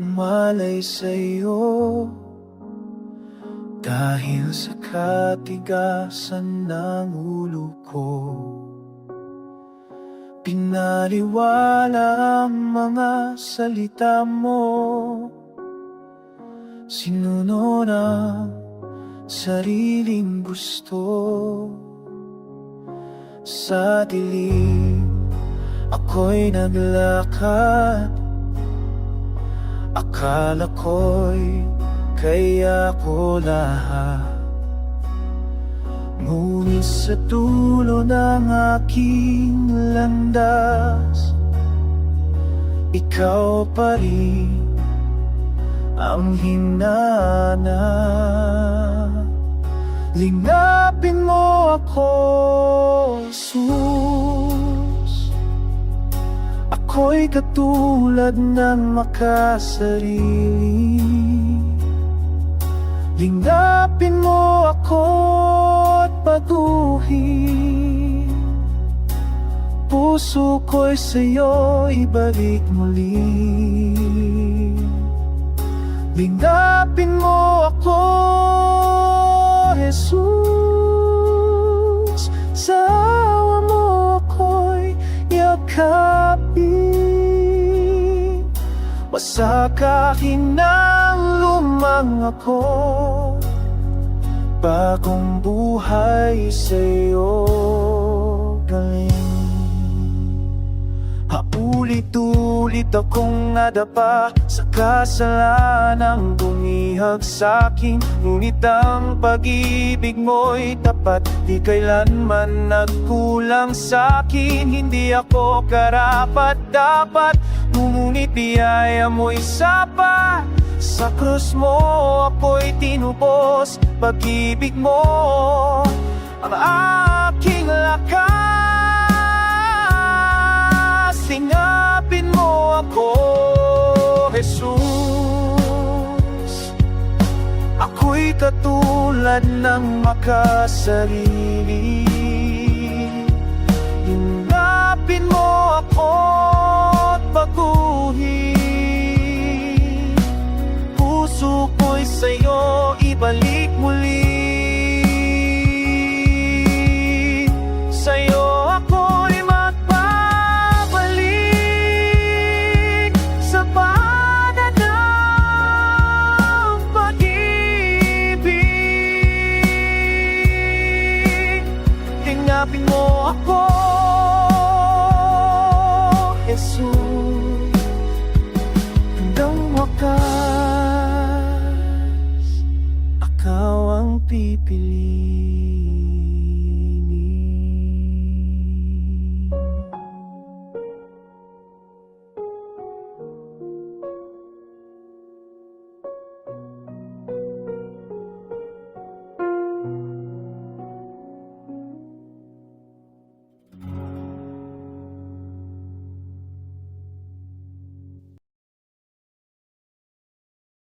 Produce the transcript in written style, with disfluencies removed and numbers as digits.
malay sa'yo. Dahil sa katigasan ng ulo ko, pinaliwala ang mga salita mo. Sinunod ang sariling gusto. Sa dilim, ako'y naglakad. Akala ko'y kaya ko lahat. Ngunit sa dulo ng aking landas, ikaw pa rin ang hinanap. Linapin mo ako, Jesus. Ako'y katulad ng makasarili. Linapin mo ako at patuhin. Puso ko'y sa'yo ibalik muli. Linapin mo ako, Jesus. Sa awa mo ako'y yakapin. Masakahin ng lumang ako, bagong buhay sa'yo galing. Paulit-ulit akong nadapa sa kasalanang bumihag sa'kin. Ngunit ang pag-ibig mo'y tapat, di kailanman nagkulang sa'kin. Hindi ako karapat-dapat, ngunit biyaya mo'y sapat. Sa krus mo ako'y tinubos, pag-ibig mo ang aking lakas. Sinapin mo ako, Jesus. Ako'y katulad ng makasarili. Hinapin mo ako at baguhin.